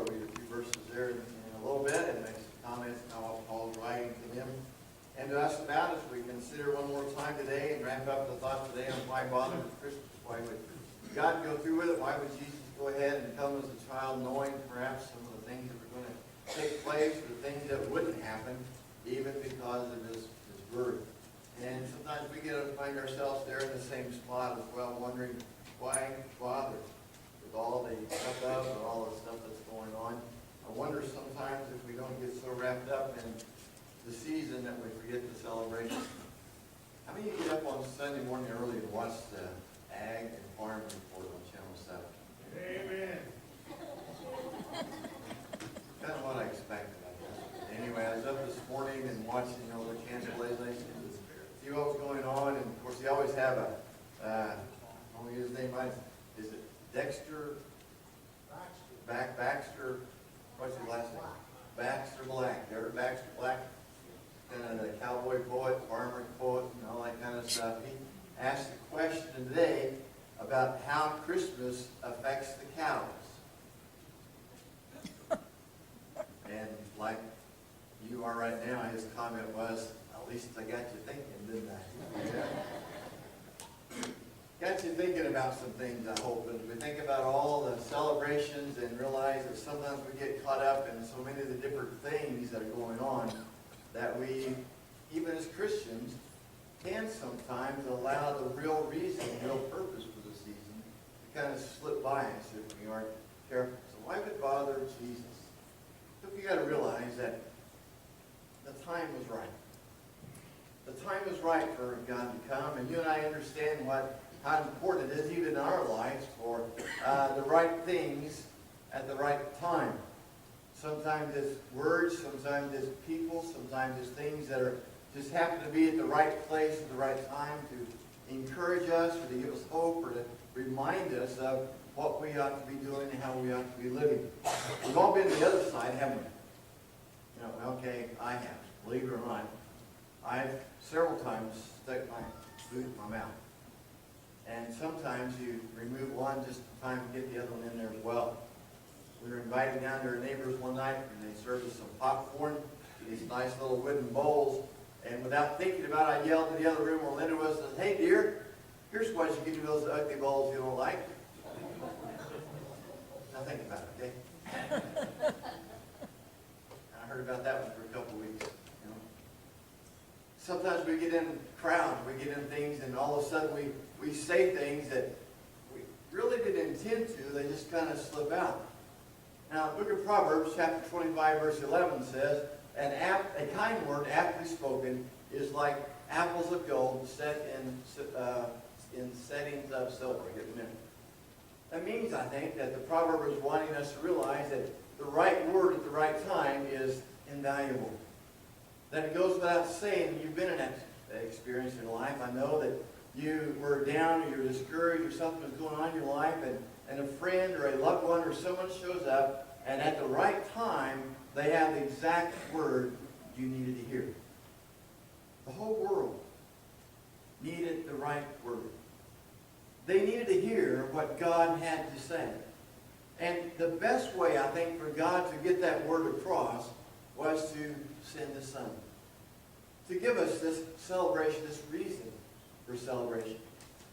I'll read a few verses there in a little bit and make some comments on how Paul's writing to them and to us about as we consider one more time today and wrap up the thought today on why bother with Christmas. Why would God go through with it? Why would Jesus go ahead and come as a child knowing perhaps some of the things that were going to take place or the things that wouldn't happen even because of his birth? And sometimes we find ourselves there in the same spot as well, wondering why bother with all the stuff and all the stuff that's going on. I wonder sometimes if we don't get so wrapped up in the season that we forget the celebration. How many of you get up on Sunday morning early to watch the Ag and Farm Report on Channel 7? Amen. Kind of what I expected, I guess. Anyway, I was up this morning and watching, the cancellation. See what was going on, and of course, they always have his name, is it Dexter? Baxter, what's his last name? Baxter Black. Derek Baxter Black, kind of the cowboy poet, farmer poet, and all that kind of stuff. He asked a question today about how Christmas affects the cows. And like you are right now, his comment was, at least I got you thinking, didn't I? Yeah. Got you thinking about some things, I hope. And we think about all the celebrations and realize that sometimes we get caught up in so many of the different things that are going on that we, even as Christians, can sometimes allow the real reason, real purpose for the season to kind of slip by us if we aren't careful. So why would it bother Jesus? So we got to realize that the time was right. The time was right for God to come, and you and I understand how important it is, even in our lives, for the right things at the right time. Sometimes it's words, sometimes it's people, sometimes it's things that just happen to be at the right place at the right time to encourage us or to give us hope or to remind us of what we ought to be doing and how we ought to be living. We've all been to the other side, haven't we? Okay, I have, believe it or not. I've several times stuck my food in my mouth. And sometimes you remove one just in time to get the other one in there as well. We were invited down to our neighbors one night, and they served us some popcorn in these nice little wooden bowls. And without thinking about it, I yelled to the other room where Linda was and said, "Hey, dear, here's what you get to those ugly bowls you don't like." Now think about it, okay? I heard about that one for a couple of weeks. Sometimes we get in crowds, we get in things, and all of a sudden we say things that we really didn't intend to. They just kind of slip out. Now, the book of Proverbs, chapter 25, verse 11 says, a kind word aptly spoken is like apples of gold set in settings of silver. Get a minute. That means, I think, that the proverb is wanting us to realize that the right word at the right time is invaluable. That it goes without saying, you've been in that experience in life. I know that you were down or you're discouraged or something was going on in your life, and a friend or a loved one or someone shows up, and at the right time, they have the exact word you needed to hear. The whole world needed the right word. They needed to hear what God had to say. And the best way, I think, for God to get that word across was to send His Son. To give us this celebration, this reason for celebration.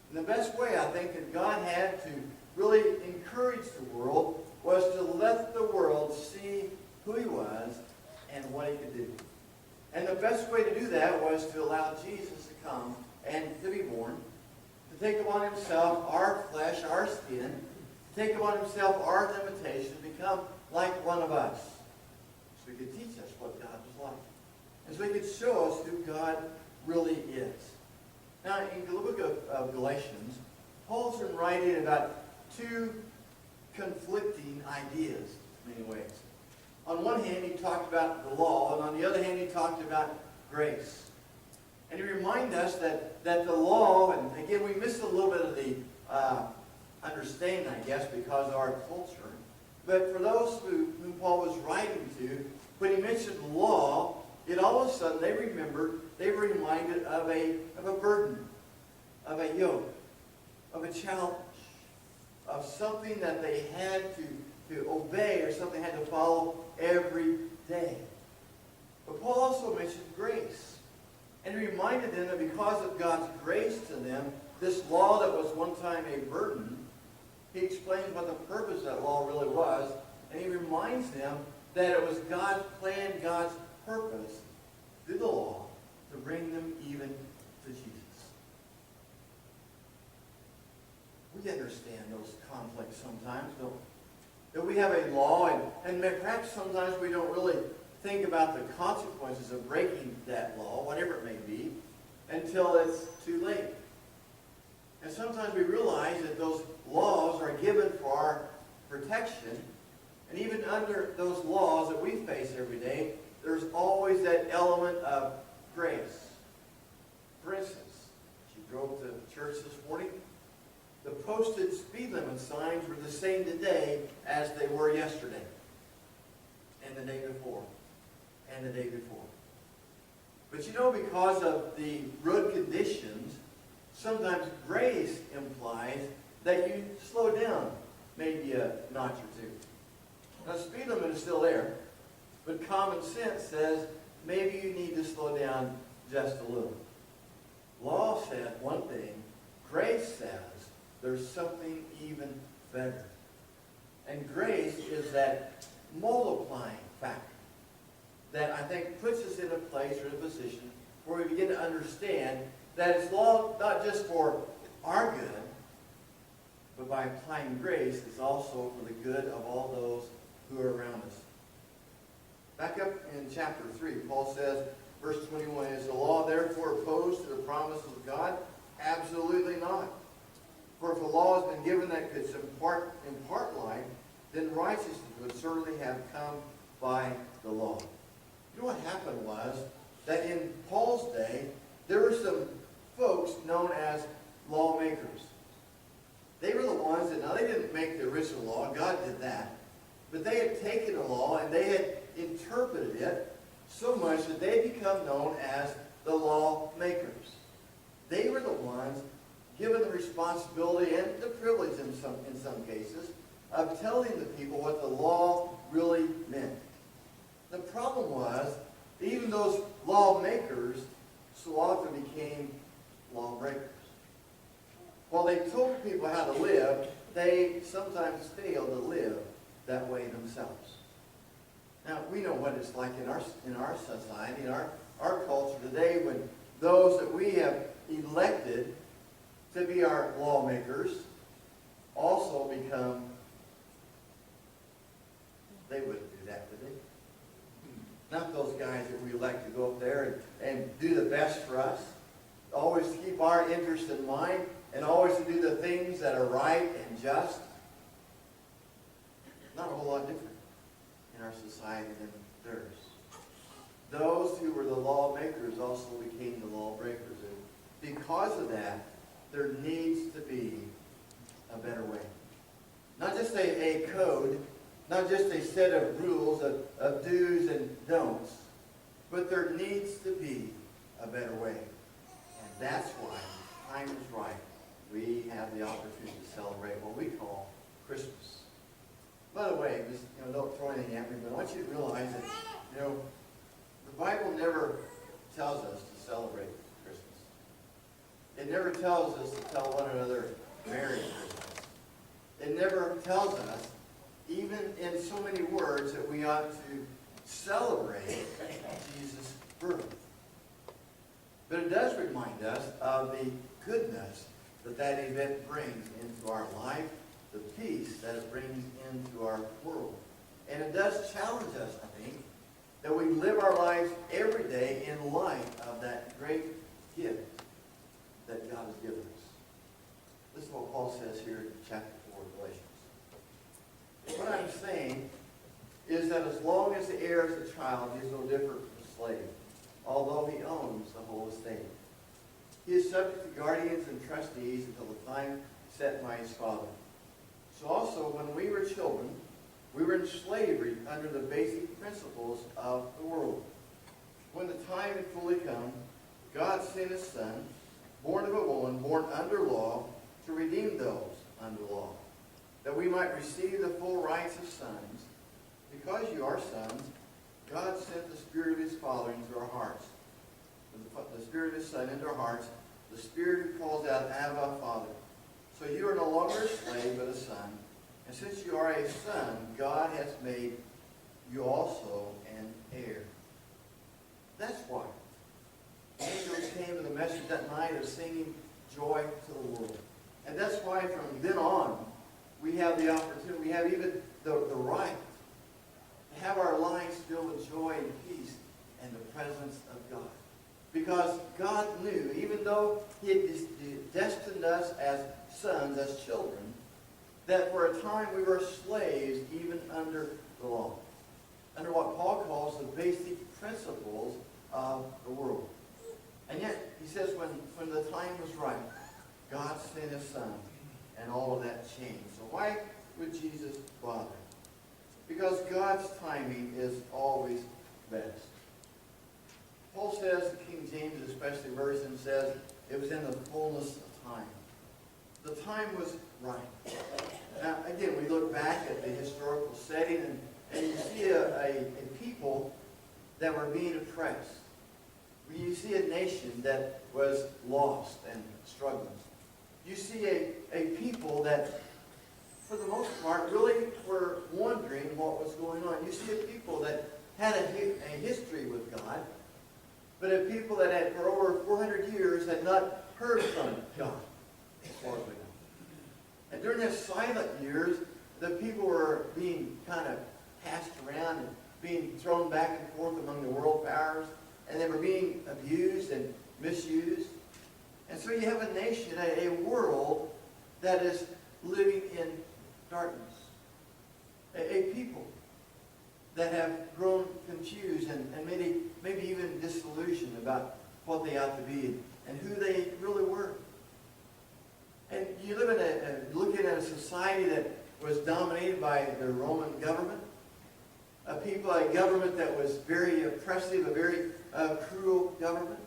And the best way, I think, that God had to really encourage the world was to let the world see who He was and what He could do. And the best way to do that was to allow Jesus to come and to be born, to take upon Himself our flesh, our skin, to take upon Himself our limitations, become like one of us. So He could teach us what God was like. And so He could show us who God really is. Now, in the book of Galatians, Paul's been writing about two conflicting ideas in many ways. On one hand, he talked about the law, and on the other hand, he talked about grace. And he reminded us that the law, and again, we missed a little bit of the understanding, I guess, because of our culture. But for those whom Paul was writing to, when he mentioned law, it all of a sudden they were reminded of a burden, of a yoke, of a challenge, of something that they had to to obey or something they had to follow every day. But Paul also mentioned grace. And he reminded them that because of God's grace to them, this law that was one time a burden, he explains what the purpose of that law really was. And he reminds them that it was God's plan, God's purpose through the law to bring them even to Jesus. We understand those conflicts sometimes, don't we? That we have a law, and perhaps sometimes we don't really think about the consequences of breaking that law, whatever it may be, until it's too late. And sometimes we realize that those laws are given for our protection, and even under those laws that we face every day, there's always that element of grace. For instance, as you drove to church this morning, the posted speed limit signs were the same today as they were yesterday, and the day before, and the day before. But you know, because of the road conditions, sometimes grace implies that you slow down maybe a notch or two. Now, the speed limit is still there, but common sense says maybe you need to slow down just a little. Law says one thing, grace says there's something even better. And grace is that multiplying factor that I think puts us in a place or in a position where we begin to understand that it's law not just for our good, but by applying grace, it's also for the good of all those who are around us. Back up in chapter 3, Paul says, verse 21, is the law therefore opposed to the promises of God? Absolutely not. For if a law has been given that could impart life, then righteousness would certainly have come by the law. You know what happened was that in Paul's day, there were some folks known as lawmakers. They were the ones that, now they didn't make the original law, God did that, but they had taken a law and they had interpreted it so much that they had become known as the lawmakers. They were the ones given the responsibility and the privilege in some cases of telling the people what the law really meant. The problem was, even those lawmakers so often became lawbreakers. While they told people how to live, they sometimes failed to live that way themselves. Now, we know what it's like in our society, in our culture today, when those that we have elected to be our lawmakers also become, they wouldn't do that, would they? Not those guys that we elect to go up there and do the best for us. Always keep our interest in mind and always to do the things that are right and just. Not a whole lot different in our society than theirs. Those who were the lawmakers also became the lawbreakers. And because of that, there needs to be a better way. Not just a code, not just a set of rules of do's and don'ts, but there needs to be a better way. And that's why the time is right. We have the opportunity to celebrate what we call Christmas. By the way, just don't throw anything at me, but I want you to realize that the Bible never tells us to celebrate Christmas. It never tells us to tell one another Merry Christmas. It never tells us, even in so many words, that we ought to celebrate Jesus' birth. But it does remind us of the goodness that event brings into our life, the peace that it brings into our world. And it does challenge us, I think, that we live our lives every day in light of that great gift that God has given us. Listen to what Paul says here in chapter 4 of Galatians. What I'm saying is that as long as the heir is a child, he is no different from a slave, although he owns the whole estate. He is subject to guardians and trustees until the time set by his father. So also, when we were children, we were in slavery under the basic principles of the world. When the time had fully come, God sent his Son, born of a woman, born under law, to redeem those under law, that we might receive the full rights of sons. Because you are sons, God sent the Spirit of His Father into our hearts. The Spirit of His Son into our hearts, the Spirit who calls out, Abba, Father. So you are no longer a slave, but a son. And since you are a son, God has made you also an heir. That's why angels came to the message that night of singing joy to the world. And that's why from then on, we have the opportunity, we have even the right to have our lives filled with joy and peace and the presence of God. Because God knew, even though He had destined us as sons, as children, that for a time we were slaves even under the law. Under what Paul calls the basic principles of the world. And yet, he says when the time was right, God sent His Son, and all of that changed. So why would Jesus bother? Because God's timing is always best. Paul says, the King James especially version says, it was in the fullness of time. The time was right. Now, again, we look back at the historical setting, and you see a people that were being oppressed. You see a nation that was lost and struggling. You see a people that, for the most part, really were wondering what was going on. You see a people that had a history with God, but a people that had, for over 400 years, had not heard from God, as far as we know. And during those silent years, the people were being kind of passed around and being thrown back and forth among the world powers, and they were being abused and misused. And so you have a nation, a world that is living in darkness. A people that have grown confused and maybe even disillusioned about what they ought to be and who they really were. And you live in looking at a society that was dominated by the Roman government, a government that was very oppressive, a very cruel government.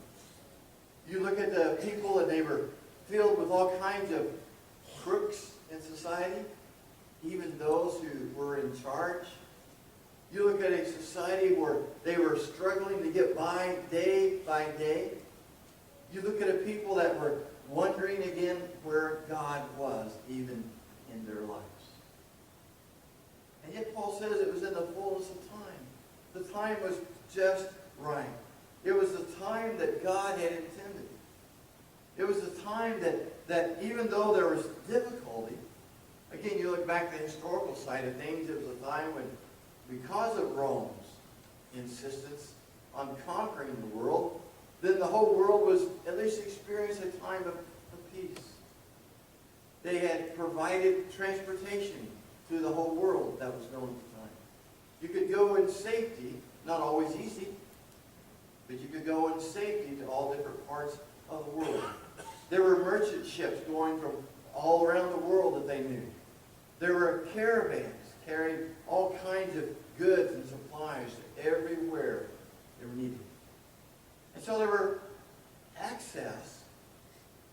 You look at the people and they were filled with all kinds of crooks in society, even those who were in charge. You look at a society where they were struggling to get by day by day. You look at a people that were wondering again where God was even in their lives. And yet Paul says it was in the fullness of time. The time was just right. It was the time that God had intended. It was the time that even though there was difficulty, again, you look back at the historical side of things, it was a time when, because of Rome's insistence on conquering the world, then the whole world was at least experiencing a time of peace. They had provided transportation to the whole world that was known at the time. You could go in safety, not always easy, but you could go in safety to all different parts of the world. There were merchant ships going from all around the world that they knew. There were caravans carrying all kinds of goods and supplies everywhere they were needed. And so there were access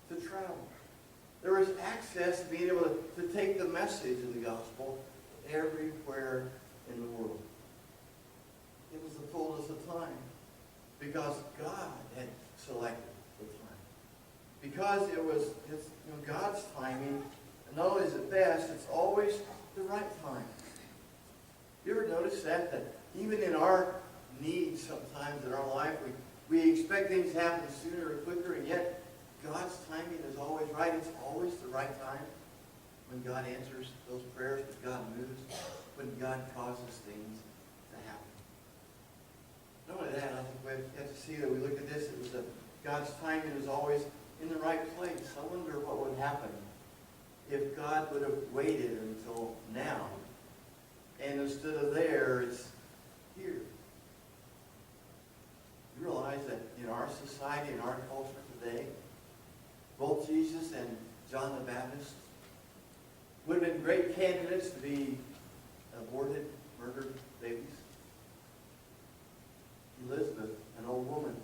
to travel. There was access to being able to take the message of the gospel everywhere in the world. It was the fullness of time because God had selected the time. Because it was God's timing, and not only is it best, it's always the right time. You ever notice that even in our needs sometimes in our life, we expect things to happen sooner or quicker, and yet God's timing is always right. It's always the right time when God answers those prayers, when God moves, when God causes things to happen. Not only that, I think we have to see that we look at this, it was God's timing was always in the right place. I wonder what would happen if God would have waited until now, and instead of there, it's here. You realize that in our society, in our culture today, both Jesus and John the Baptist would have been great candidates to be aborted, murdered babies. Elizabeth, an old woman,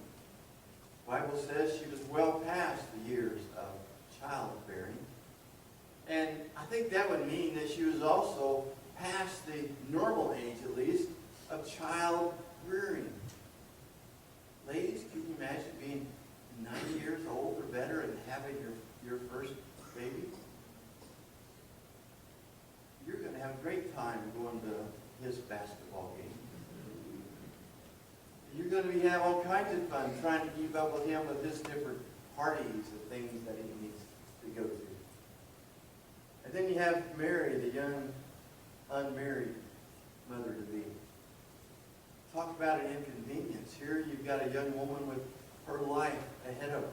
the Bible says she was well past the years of childbearing. And I think that would mean that she was time going to his basketball game. You're going to have all kinds of fun trying to keep up with him with his different parties and things that he needs to go to. And then you have Mary, the young, unmarried mother-to-be. Talk about an inconvenience. Here you've got a young woman with her life ahead of her.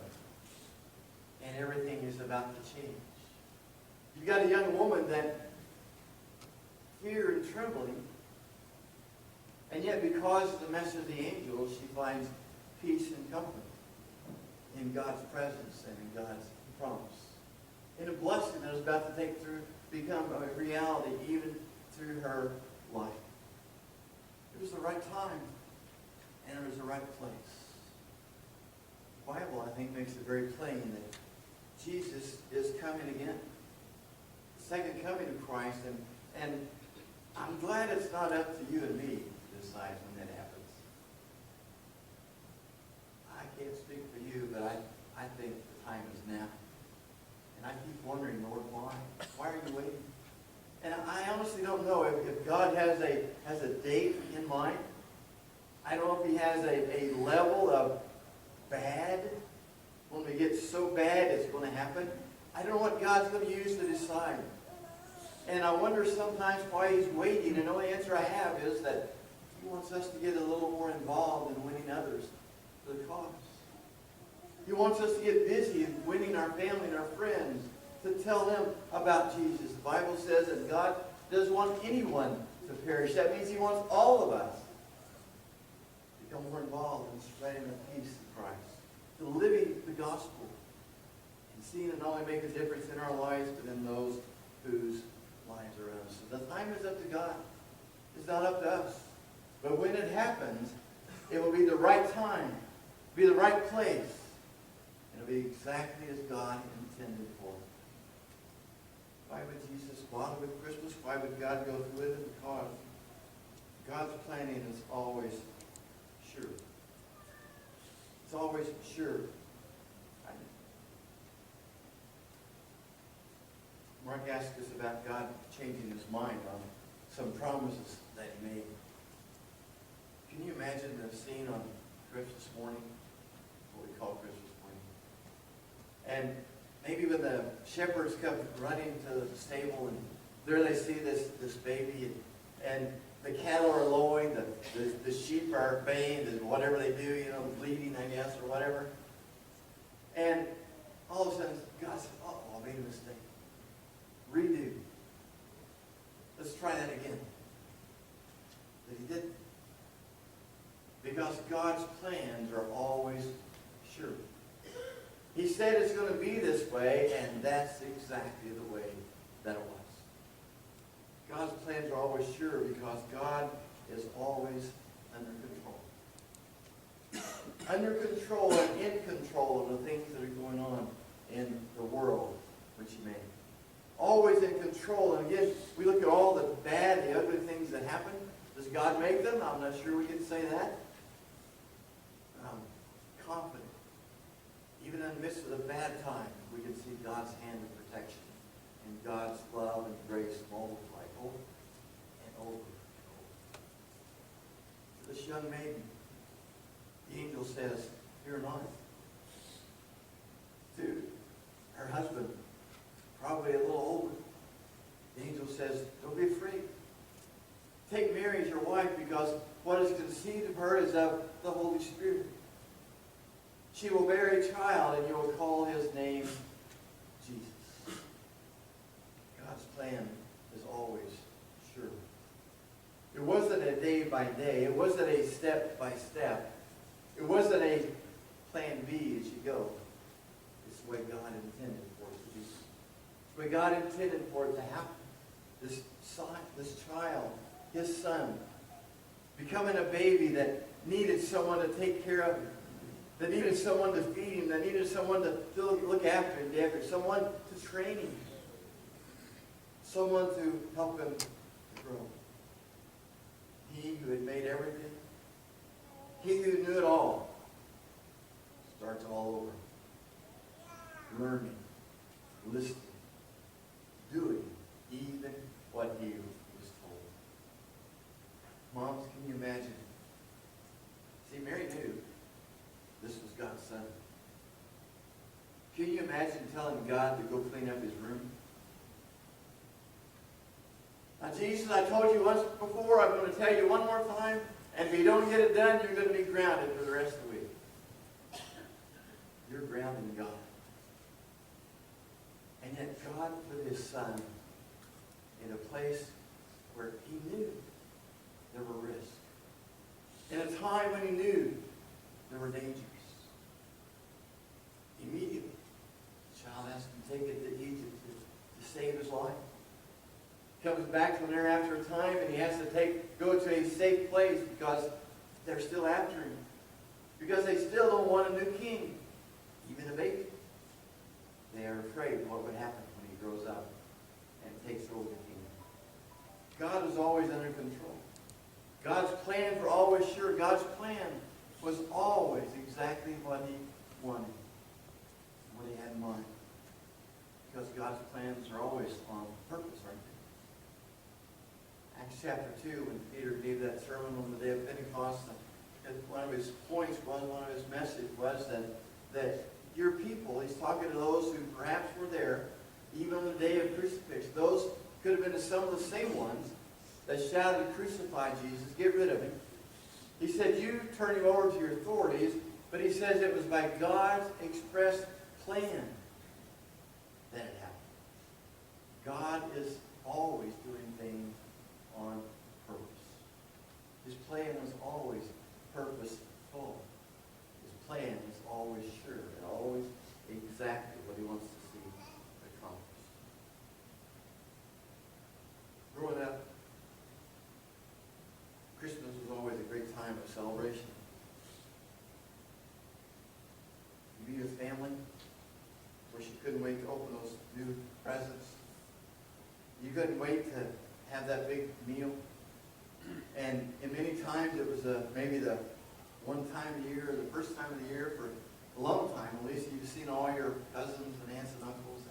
And everything is about to change. You've got a young woman that fear and trembling, and yet because of the message of the angels, she finds peace and comfort in God's presence and in God's promise. In a blessing that is about to become a reality even through her life. It was the right time, and it was the right place. The Bible, I think, makes it very plain that Jesus is coming again. The second coming of Christ, and I'm glad it's not up to you and me to decide when that happens. I can't speak for you, but I think the time is now. And I keep wondering, Lord, why? Why are you waiting? And I honestly don't know if God has a date in mind. I don't know if he has a level of bad. When we get so bad, it's going to happen. I don't know what God's going to use to decide. And I wonder sometimes why he's waiting. And the only answer I have is that he wants us to get a little more involved in winning others for the cause. He wants us to get busy in winning our family and our friends, to tell them about Jesus. The Bible says that God doesn't want anyone to perish. That means he wants all of us to become more involved in spreading the peace of Christ, to living the gospel, and seeing it not only make a difference in our lives, but in those whose lives are us. So the time is up to God. It's not up to us. But when it happens, it will be the right time, be the right place, and it'll be exactly as God intended for it. Why would Jesus bother with Christmas? Why would God go through it? Because God's planning is always sure. It's always sure. Mark asked us about God changing his mind on some promises that he made. Can you imagine the scene on Christmas morning? What we call Christmas morning. And maybe when the shepherds come running to the stable, and there they see this baby, and the cattle are lowing, the sheep are baying, whatever they do, bleeding, I guess, or whatever. And all of a sudden, God says, "Uh-oh, I made a mistake. Redo. Let's try that again." But he didn't. Because God's plans are always sure. He said it's going to be this way, and that's exactly the way that it was. God's plans are always sure because God is always under control. Under control and in control of the things that are going on in the world which he made. Always in control. And again, we look at all the bad, the ugly things that happen. Does God make them? I'm not sure we can say that. Confident. Even in the midst of the bad times, we can see God's hand of protection and God's love and grace multiply over and over. To this young maiden, the angel says, "Fear not." To her husband, probably a little older, the angel says, "Don't be afraid. Take Mary as your wife, because what is conceived of her is of the Holy Spirit. She will bear a child, and you will call his name Jesus." God's plan is always sure. It wasn't a day by day. It wasn't a step by step. It wasn't a plan B as you go. It's the way God intended for it to be. It's the way God intended for it to happen. This child, his son, becoming a baby that needed someone to take care of him, that needed someone to feed him, that needed someone to look after him, someone to train him, someone to help him to grow. He who had made everything, he who knew it all, starts all over, learning, listening, doing even what he was told. imagine? See, Mary knew this was God's son. Can you imagine telling God to go clean up his room? Now, Jesus, I told you once before, I'm going to tell you one more time, and if you don't get it done, you're going to be grounded for the rest of the week. You're grounding God. And yet God put his son in a place where he knew there were risks. In a time when he knew there were dangers. Immediately, the child has to take it to Egypt to save his life. Comes back from there after a time, and he has to go to a safe place because they're still after him. Because they still don't want a new king, even a baby. They are afraid of what would happen when he grows up and takes over the kingdom. God was always under control. God's plans were always sure. God's plan was always exactly what he wanted, what he had in mind. Because God's plans are always on purpose, aren't they? Acts chapter 2, when Peter gave that sermon on the day of Pentecost, one of his points was, one of his messages was that your people, he's talking to those who perhaps were there, even on the day of crucifixion. Those could have been some of the same ones that shouted, "Crucify Jesus, get rid of him." He said, you turn him over to your authorities, but he says it was by God's expressed plan that it happened. God is always doing things on purpose. His plan was always purposeful. His plan is always sure and always exactly what he wants to see accomplished. Growing up, Christmas was always a great time of celebration. You be with family. Of course, you couldn't wait to open those new presents. You couldn't wait to have that big meal. And many times it was maybe the one time a year, or the first time of the year for a long time. At least you've seen all your cousins and aunts and uncles.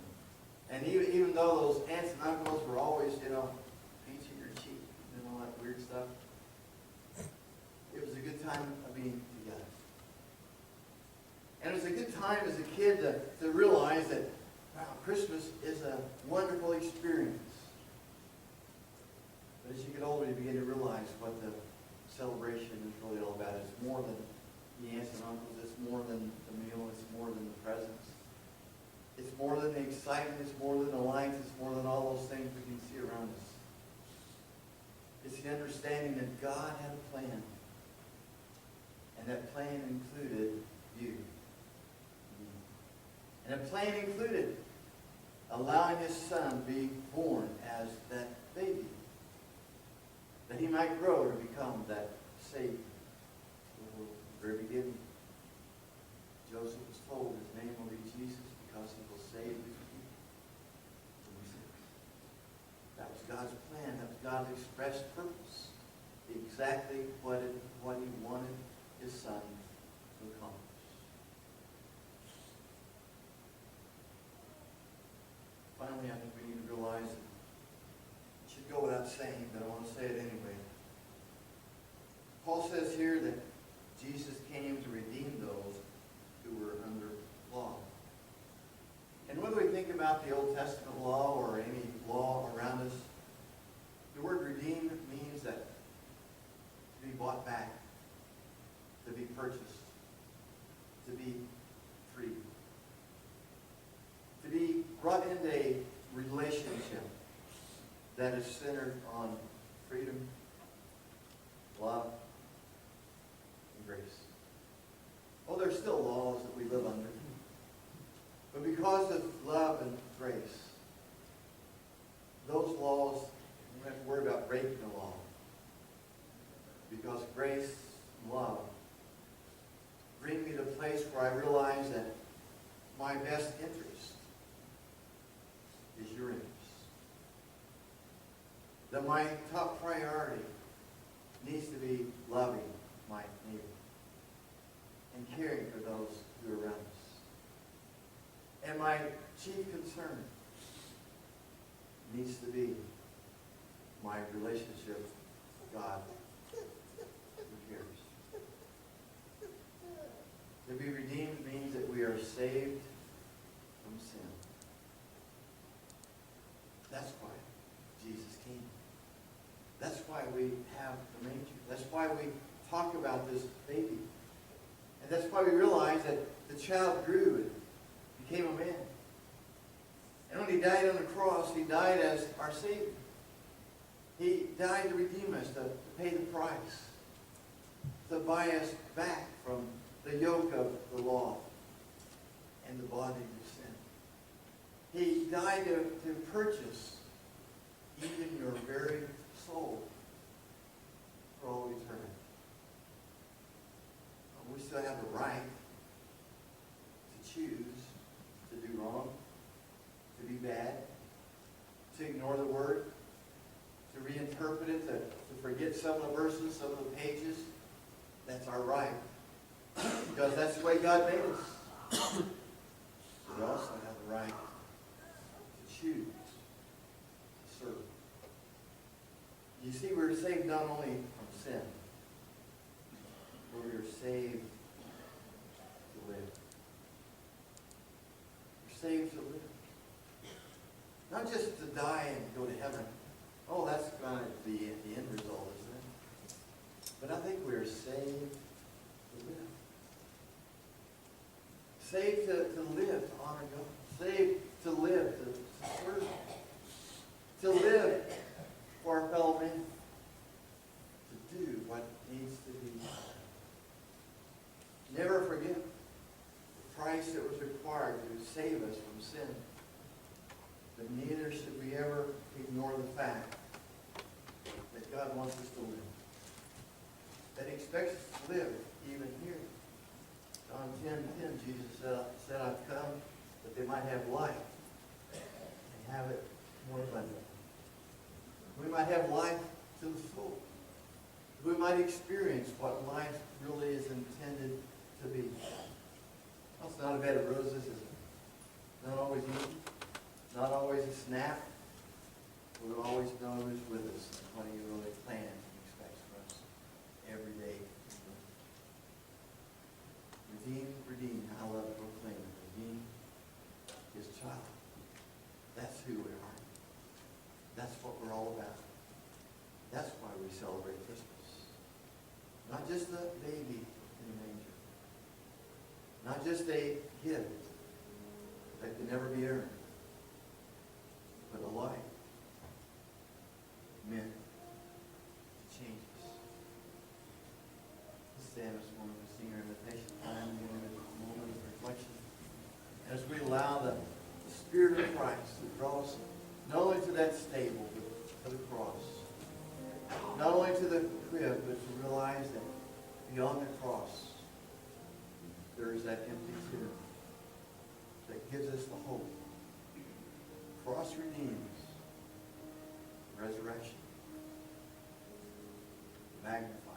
And even though those aunts and uncles were always, pinching your cheek and all that weird stuff, it was a good time of being together. And it was a good time as a kid to realize that, wow, Christmas is a wonderful experience. But as you get older, you begin to realize what the celebration is really all about. It's more than the aunts and uncles. It's more than the meal. It's more than the presents. It's more than the excitement. It's more than the lights. It's more than all those things we can see around us. It's the understanding that God had a plan. And that plan included you. And that plan included allowing his son to be born as that baby. That he might grow to become that Savior. From the very beginning, Joseph was told his name will be Jesus because he will save his people. That was God's plan. That was God's expressed purpose. Exactly what he wanted his son to accomplish. Finally, I think we need to realize that it should go without saying, but I want to say it anyway. Paul says here that Jesus came to redeem those who were under law. And whether we think about the Old Testament law or any law around us, the word redeem means that to be bought back, to be purchased, to be free, to be brought into a relationship that is centered on freedom, love, and grace. Oh, there's still laws that we live under. But because of love and grace, those laws, we don't have to worry about breaking the law. Because grace and love bring me to a place where I realize that my best interest is your interest. That my top priority needs to be loving my neighbor and caring for those who are around us. And my chief concern needs to be my relationship with God why we talk about this baby. And that's why we realize that the child grew and became a man. And when he died on the cross, he died as our Savior. He died to redeem us, to pay the price, to buy us back from the yoke of the law and the bondage of sin. He died to purchase even your very soul for all eternity. We still have the right to choose to do wrong, to be bad, to ignore the word, to reinterpret it, to forget some of the verses, some of the pages. That's our right. Because that's the way God made us. We also have the right to choose to serve. You see, we're saved not only from sin, but we are saved to live. We're saved to live. Not just to die and go to heaven. Oh, that's going to be the end result, isn't it? But I think we're saved to live. Saved to live, to honor God. Saved to live, to serve. To live for our fellow man. To do what needs to be done. Never forget the price that was required to save us from sin. But neither should we ever ignore the fact that God wants us to live. That He expects us to live even here. John 10:10, Jesus said, I've come that they might have life and have it more abundantly. We might have life to the full. We might experience what life really is intended to be. Well, it's not a bed of roses, is it? Not always easy. Not always a snap. We don't always know who's with us and what He really plans and expects from us every day. Redeem, I love to proclaim it. Redeem His child. That's who we are. That's what we're all about. That's why we celebrate Christmas. Not just a baby in the manger. Not just a gift that can never be earned. But a life meant to change us. Let's stand this morning and sing our invitation time and get into a moment of reflection. As we allow the Spirit of Christ to draw us not only to that stable, but to the cross. Not only to the crib, but to realize that beyond the cross, there is that empty tomb that gives us the hope. Cross redeems, resurrection, magnify.